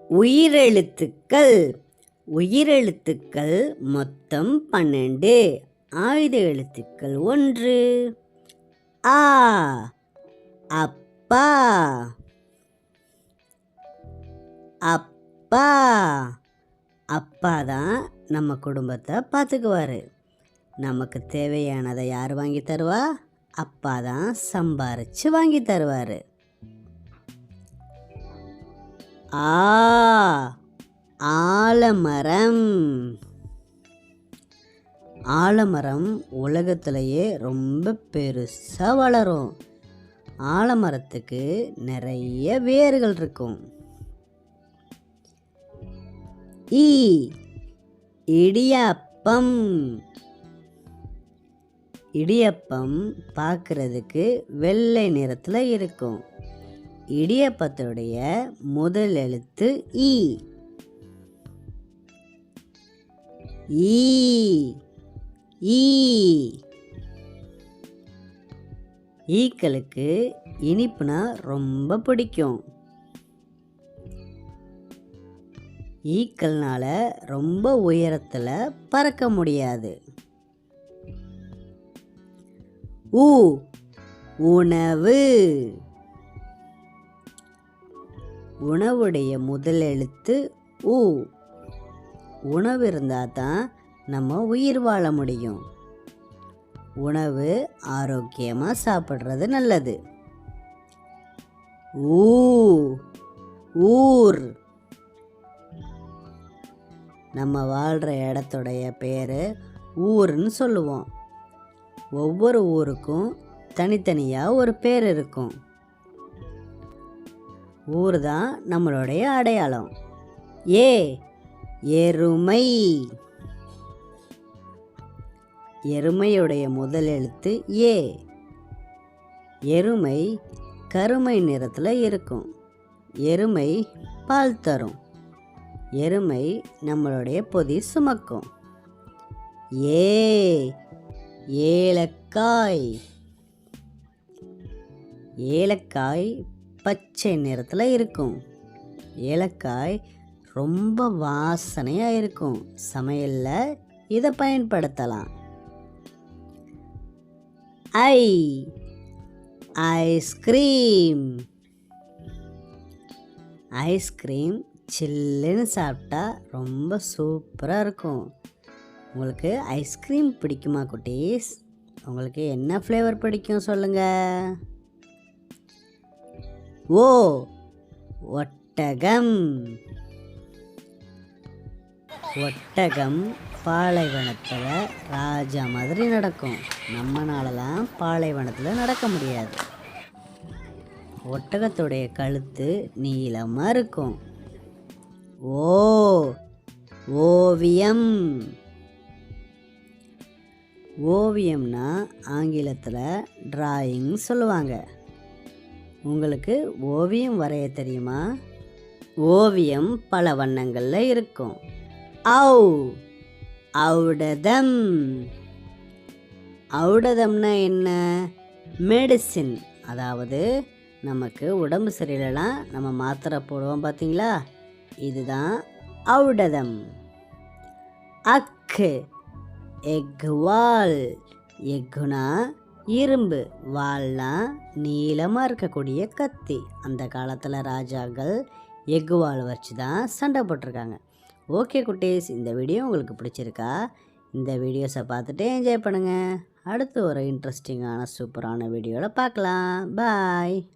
உயிரெழுத்துக்கள். உயிரெழுத்துக்கள் மொத்தம் 12. ஆயுத எழுத்துக்கள் 1. ஆ, அப்பா. அப்பா. அப்பா தான் நம்ம குடும்பத்தை பார்த்துக்குவார். நமக்கு தேவையானதை யார் வாங்கி தருவா? அப்பா தான் சம்பாரித்து வாங்கி தருவார். ஆ, ஆலமரம். ஆலமரம் உலகத்திலேயே ரொம்ப பெருசாக வளரும். ஆலமரத்துக்கு நிறைய வேர்கள் இருக்கும். ஈ, இடியாப்பம். இடியப்பம் பார்க்கறதுக்கு வெள்ளை நிறத்தில் இருக்கும். இடியப்பத்துடைய முதல் எழுத்து ஈ. ஈ, ஈ. ஈக்களுக்கு இனிப்புனா ரொம்ப பிடிக்கும். ஈக்கள்னால ரொம்ப உயரத்தில் பறக்க முடியாது. ஊ, உணவு. உணவுடைய முதல் எழுத்து ஊ. உணவு இருந்தால் தான் நம்ம உயிர் வாழ முடியும். உணவு ஆரோக்கியமாக சாப்பிட்றது நல்லது. ஊ, ஊர். நம்ம வாழ்கிற இடத்துடைய பேர் ஊருன்னு சொல்லுவோம். ஒவ்வொரு ஊருக்கும் தனித்தனியாக ஒரு பேர் இருக்கும். ஊர் தான் நம்மளுடைய அடையாளம். ஏ, எருமை. எருமையுடைய முதல் எழுத்து ஏ. எருமை கருமை நிறத்தில் இருக்கும். எருமை பால் தரும். எருமை நம்மளுடைய பொதி சுமக்கும். ஏ, ஏலக்காய். ஏலக்காய் பச்சை நிறத்தில் இருக்கும். ஏலக்காய் ரொம்ப வாசனையாக இருக்கும். சமையலில் இதை பயன்படுத்தலாம். ஐ, ஐஸ்கிரீம். ஐஸ்கிரீம் சில்லுன்னு சாப்பிட்டா ரொம்ப சூப்பராக இருக்கும். உங்களுக்கு ஐஸ்கிரீம் பிடிக்குமா குட்டீஸ்? உங்களுக்கு என்ன ஃப்ளேவர் பிடிக்கும் சொல்லுங்கள். ஓ, ஒட்டகம். ஒட்டகம் பாலைவனத்தில் ராஜா மாதிரி நடக்கும். நம்மனாலலாம் பாலைவனத்தில் நடக்க முடியாது. ஒட்டகத்துடைய கழுத்து நீளமாக இருக்கும். ஓ, ஓவியம். ஓவியம்னா ஆங்கிலத்தில் டிராயிங் சொல்லுவாங்க. உங்களுக்கு ஓவியம் வரைய தெரியுமா? ஓவியம் பல வண்ணங்களில் இருக்கும். ஔ, ஔடதம். ஔடதம்னா என்ன? மெடிசின். அதாவது நமக்கு உடம்பு சரியில்லைனா நம்ம மாத்திரை போடுவோம் பார்த்தீங்களா? இதுதான் ஔடதம். அக்கு, எக்கு வால். எக்குனா இரும்பு, வால்னா நீளமாக இருக்கக்கூடிய கத்தி. அந்த காலத்தில் ராஜாக்கள் எக்கு வால் வச்சு தான் சண்டை போட்டிருக்காங்க. ஓகே குட்டீஸ், இந்த வீடியோ உங்களுக்கு பிடிச்சிருக்கா? இந்த வீடியோஸை பார்த்துட்டு என்ஜாய் பண்ணுங்கள். அடுத்து ஒரு இன்ட்ரெஸ்டிங்கான சூப்பரான வீடியோவில் பார்க்கலாம். பாய்.